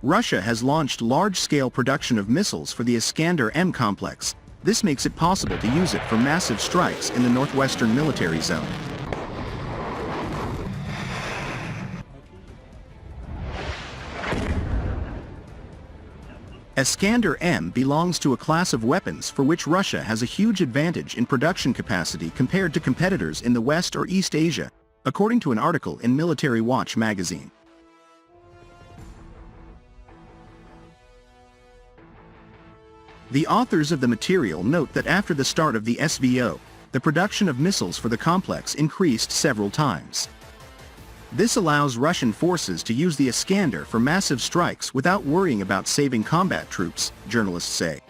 Russia has launched large-scale production of missiles for the Iskander-M complex. This makes it possible to use it for massive strikes in the northwestern military zone. Iskander-M belongs to a class of weapons for which Russia has a huge advantage in production capacity compared to competitors in the West or East Asia, according to an article in Military Watch magazine. The authors of the material note that after the start of the SVO, the production of missiles for the complex increased several times. This allows Russian forces to use the Iskander for massive strikes without worrying about saving combat troops, journalists say.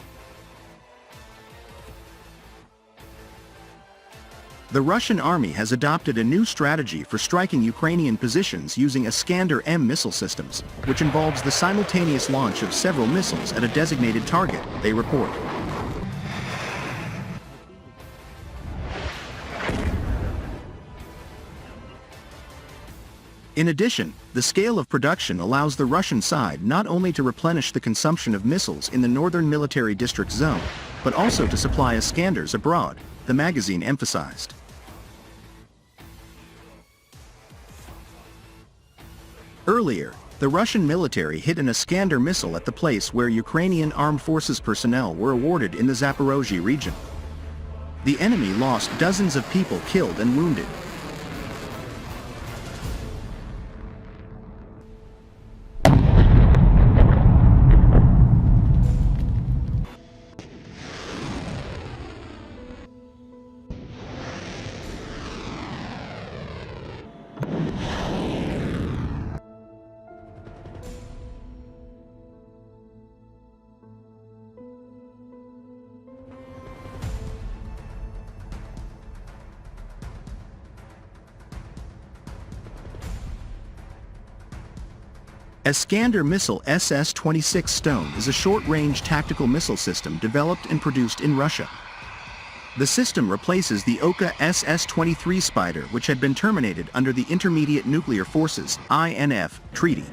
The Russian army has adopted a new strategy for striking Ukrainian positions using Iskander-M missile systems, which involves the simultaneous launch of several missiles at a designated target, they report. In addition, the scale of production allows the Russian side not only to replenish the consumption of missiles in the northern military district zone, but also to supply Iskanders abroad, the magazine emphasized. Earlier, the Russian military hit an Iskander missile at the place where Ukrainian armed forces personnel were awarded in the Zaporozhye region. The enemy lost dozens of people killed and wounded. Iskander missile SS-26 Stone is a short-range tactical missile system developed and produced in Russia. The system replaces the Oka SS-23 Spider, which had been terminated under the Intermediate Nuclear Forces (INF) Treaty.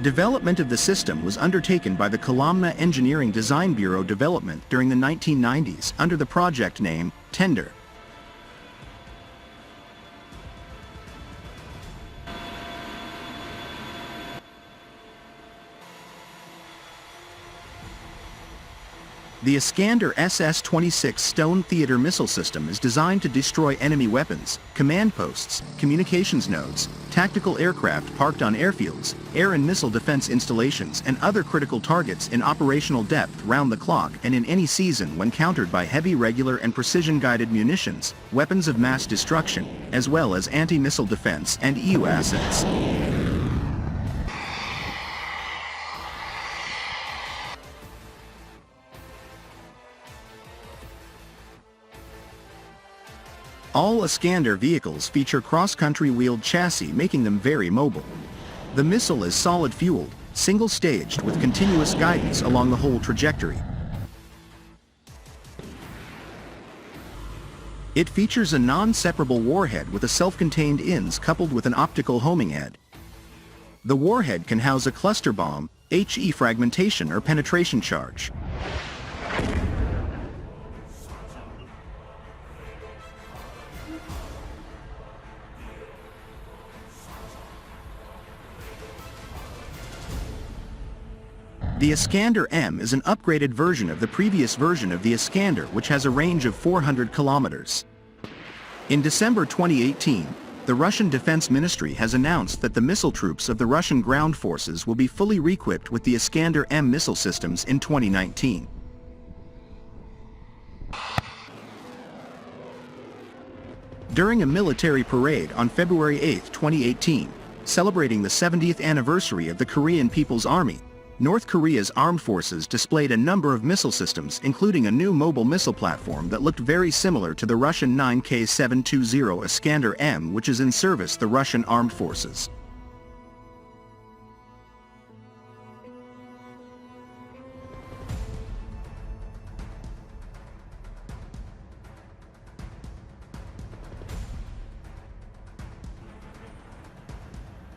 Development of the system was undertaken by the Kolomna Engineering Design Bureau Development during the 1990s under the project name Tender. The Iskander SS-26 Stone Theater missile system is designed to destroy enemy weapons, command posts, communications nodes, tactical aircraft parked on airfields, air and missile defense installations, and other critical targets in operational depth round the clock and in any season when countered by heavy regular and precision-guided munitions, weapons of mass destruction, as well as anti-missile defense and EU assets. All Iskander vehicles feature cross-country wheeled chassis, making them very mobile. The missile is solid-fueled, single-staged with continuous guidance along the whole trajectory. It features a non-separable warhead with a self-contained INS coupled with an optical homing head. The warhead can house a cluster bomb, HE fragmentation or penetration charge. The Iskander-M is an upgraded version of the previous version of the Iskander, which has a range of 400 kilometers. In December 2018, the Russian Defense Ministry has announced that the missile troops of the Russian ground forces will be fully re-equipped with the Iskander-M missile systems in 2019. During a military parade on February 8, 2018, celebrating the 70th anniversary of the Korean People's Army, North Korea's armed forces displayed a number of missile systems, including a new mobile missile platform that looked very similar to the Russian 9K-720 Iskander-M, which is in service the Russian armed forces.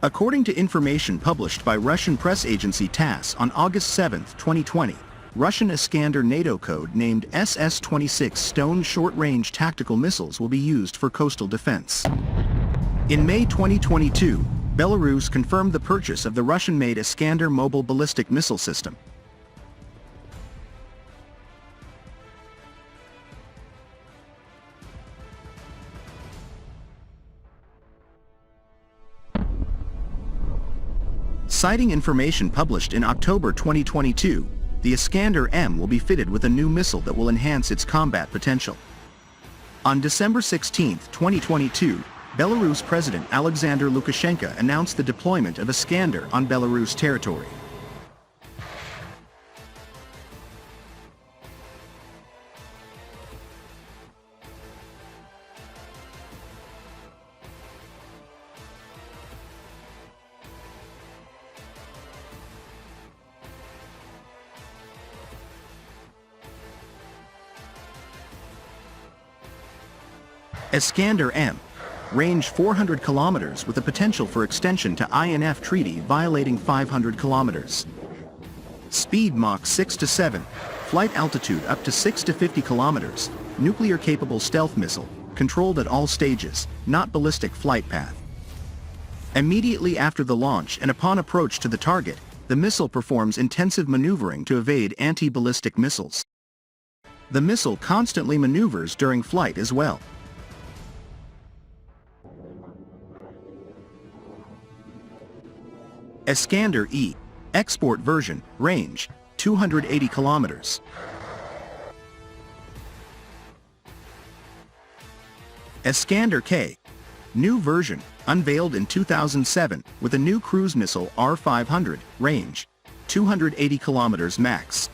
According to information published by Russian press agency TASS on August 7, 2020, Russian Iskander NATO code named SS-26 Stone short-range tactical missiles will be used for coastal defense. In May 2022, Belarus confirmed the purchase of the Russian-made Iskander mobile ballistic missile system. Citing information published in October 2022, the Iskander-M will be fitted with a new missile that will enhance its combat potential. On December 16, 2022, Belarus President Alexander Lukashenko announced the deployment of Iskander on Belarus territory. Iskander-M, range 400 kilometers with a potential for extension to INF treaty violating 500 kilometers. Speed Mach 6 to 7, flight altitude up to 6 to 50 kilometers, nuclear-capable stealth missile, controlled at all stages, not ballistic flight path. Immediately after the launch and upon approach to the target, the missile performs intensive maneuvering to evade anti-ballistic missiles. The missile constantly maneuvers during flight as well. Iskander-E, export version, range, 280 kilometers. Iskander-K, new version, unveiled in 2007, with a new cruise missile R-500, range, 280 kilometers max.